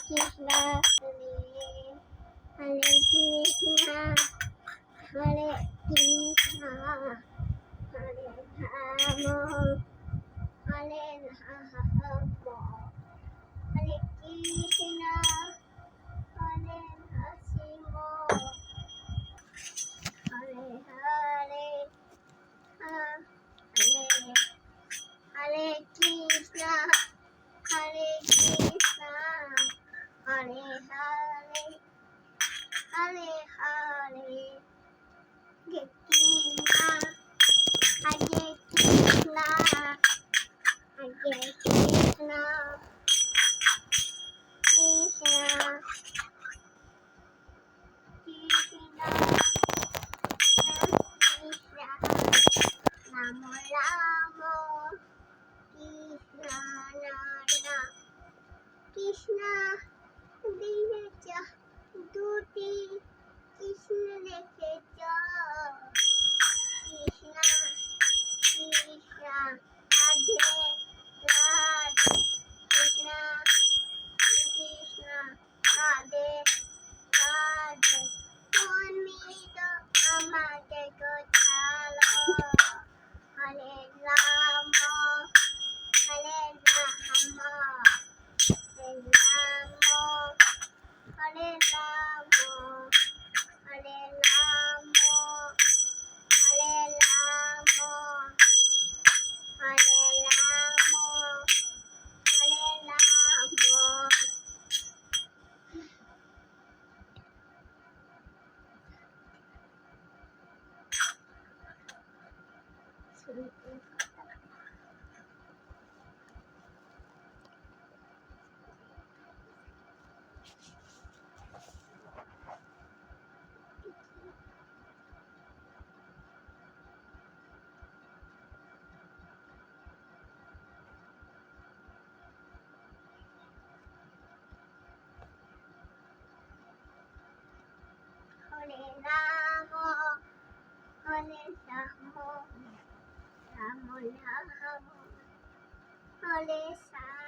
Krishna, Hare Krishna, Hare Krishna, Hare Rama, Hare Rama, Hare Krishna, Hare Krishna, Hare Hare, Hare Hare Krishna, Hare Krishna, Hare Hare, Hare Hare, Krishna, Hare Krishna, Hare Krishna, Krishna, Krishna, Krishna, Rama Rama, Krishna Nara, Krishna দিয়েছে দুটি কৃষ্ণ রেখেছ কৃষ্ণ কৃষ্ণ রাধে রাধে কৃষ্ণ কৃষ্ণ রাধে রাধে তুমি তো আমাকে ছাড়ো হরে রাম হরে Ram Hare Rama, Hare Rama, Hare Rama, Hare Rama, Hare Rama, Hare Rama. Hare Rama, Hare Rama, Rama Rama, Hare Rama.